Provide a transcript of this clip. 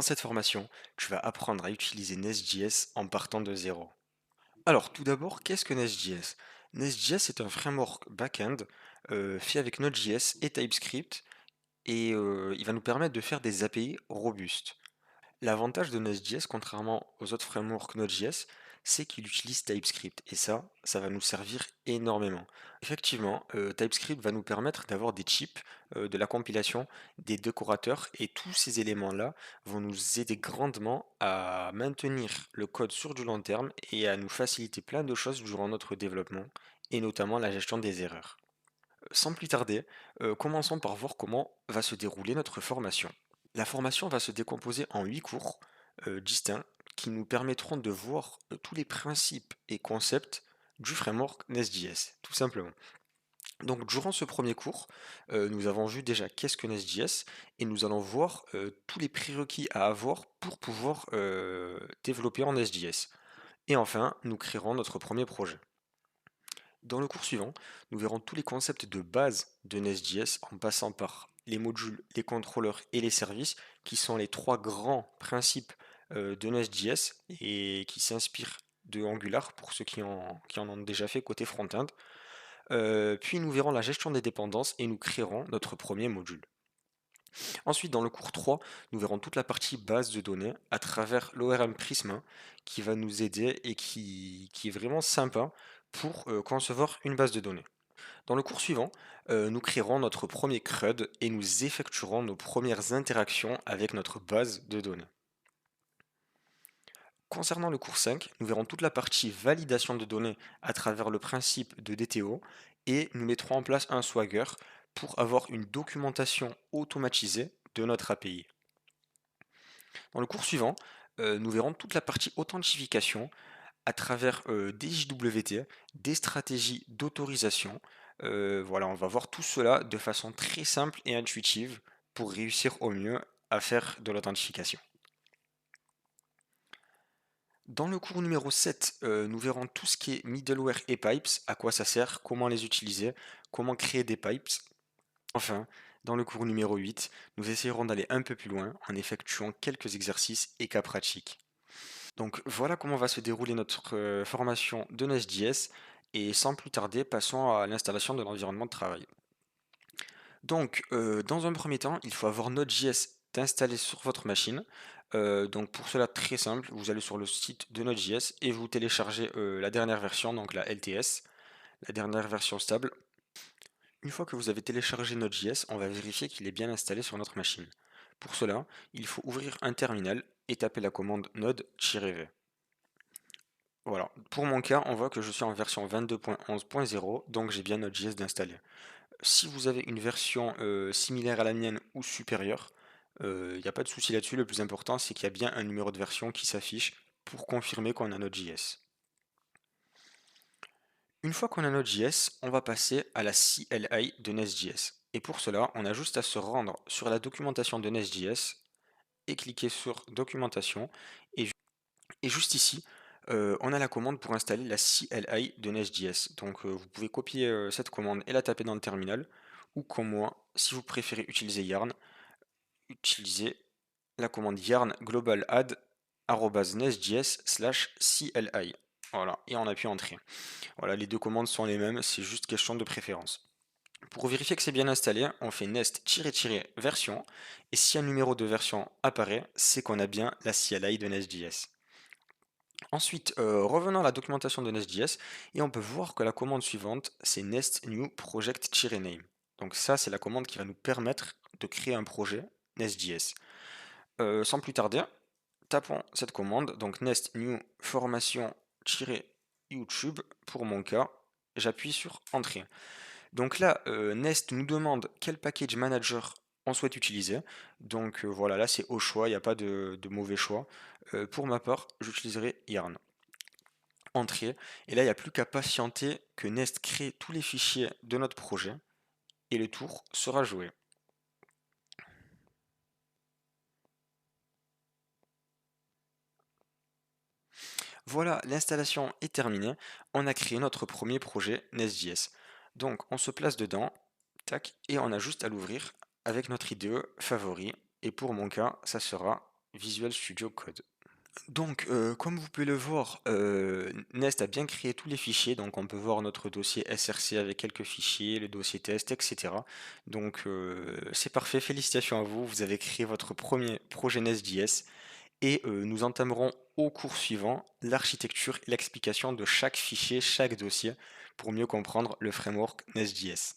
Dans cette formation, tu vas apprendre à utiliser Nest.js en partant de zéro. Alors, tout d'abord, qu'est-ce que Nest.js? Nest.js est un framework back-end fait avec Node.js et TypeScript et il va nous permettre de faire des API robustes. L'avantage de Nest.js, contrairement aux autres frameworks Node.js, c'est qu'il utilise TypeScript et ça va nous servir énormément. Effectivement, TypeScript va nous permettre d'avoir des chips, de la compilation, des décorateurs et tous ces éléments-là vont nous aider grandement à maintenir le code sur du long terme et à nous faciliter plein de choses durant notre développement et notamment la gestion des erreurs. Sans plus tarder, commençons par voir comment va se dérouler notre formation. La formation va se décomposer en 8 cours distincts qui nous permettront de voir tous les principes et concepts du framework Nest.js, tout simplement. Donc durant ce premier cours, nous avons vu déjà qu'est-ce que Nest.js et nous allons voir tous les prérequis à avoir pour pouvoir développer en Nest.js. Et enfin, nous créerons notre premier projet. Dans le cours suivant, nous verrons tous les concepts de base de Nest.js en passant par les modules, les contrôleurs et les services, qui sont les trois grands principes de Nest.js et qui s'inspirent de Angular pour ceux qui en ont déjà fait côté front-end. Puis nous verrons la gestion des dépendances et nous créerons notre premier module. Ensuite, dans le cours 3, nous verrons toute la partie base de données à travers l'ORM Prisma qui va nous aider et qui est vraiment sympa pour concevoir une base de données. Dans le cours suivant, nous créerons notre premier CRUD et nous effectuerons nos premières interactions avec notre base de données. Concernant le cours 5, nous verrons toute la partie validation de données à travers le principe de DTO et nous mettrons en place un Swagger pour avoir une documentation automatisée de notre API. Dans le cours suivant, nous verrons toute la partie authentification à travers des JWT, des stratégies d'autorisation. Voilà, on va voir tout cela de façon très simple et intuitive pour réussir au mieux à faire de l'authentification. Dans le cours numéro 7, nous verrons tout ce qui est middleware et pipes, à quoi ça sert, comment les utiliser, comment créer des pipes. Enfin, dans le cours numéro 8, nous essayerons d'aller un peu plus loin en effectuant quelques exercices et cas pratiques. Donc voilà comment va se dérouler notre formation de Nest.js et sans plus tarder, passons à l'installation de l'environnement de travail. Donc dans un premier temps, il faut avoir Node.js installé sur votre machine. Donc pour cela, très simple, vous allez sur le site de Node.js et vous téléchargez la dernière version, donc la LTS, la dernière version stable. Une fois que vous avez téléchargé Node.js, on va vérifier qu'il est bien installé sur notre machine. Pour cela, il faut ouvrir un terminal et taper la commande node-v. Voilà, pour mon cas, on voit que je suis en version 22.11.0, donc j'ai bien Node.js d'installer. Si vous avez une version similaire à la mienne ou supérieure, il n'y a pas de souci là-dessus, le plus important c'est qu'il y a bien un numéro de version qui s'affiche pour confirmer qu'on a Node.js. Une fois qu'on a Node.js, on va passer à la CLI de Nest.js. Et pour cela, on a juste à se rendre sur la documentation de Nest.js et cliquer sur documentation. Et juste ici, on a la commande pour installer la CLI de Nest.js. Donc vous pouvez copier cette commande et la taper dans le terminal. Ou comme moi, si vous préférez utiliser Yarn, utilisez la commande yarn global add nestjs/cli. Voilà, et on appuie Entrée. Voilà, les deux commandes sont les mêmes, c'est juste question de préférence. Pour vérifier que c'est bien installé, on fait nest-version, et si un numéro de version apparaît, c'est qu'on a bien la CLI de Nest.js. Ensuite, revenons à la documentation de Nest.js et on peut voir que la commande suivante, c'est nest new project-name. Donc ça, c'est la commande qui va nous permettre de créer un projet Nest.js. Sans plus tarder, tapons cette commande, donc nest new formation-youtube pour mon cas. J'appuie sur Entrée. Donc là, Nest nous demande quel package manager on souhaite utiliser. Donc voilà, là c'est au choix, il n'y a pas de mauvais choix. Pour ma part, j'utiliserai Yarn. Entrée. Et là, il n'y a plus qu'à patienter que Nest crée tous les fichiers de notre projet et le tour sera joué. Voilà, l'installation est terminée. On a créé notre premier projet Nest.js. Donc, on se place dedans, tac, et on a juste à l'ouvrir avec notre IDE favori. Et pour mon cas, ça sera Visual Studio Code. Donc, comme vous pouvez le voir, Nest a bien créé tous les fichiers, donc on peut voir notre dossier SRC avec quelques fichiers, le dossier test, etc. Donc, c'est parfait, félicitations à vous, vous avez créé votre premier projet Nest.js et nous entamerons au cours suivant l'architecture et l'explication de chaque fichier, chaque dossier, pour mieux comprendre le framework Nest.js.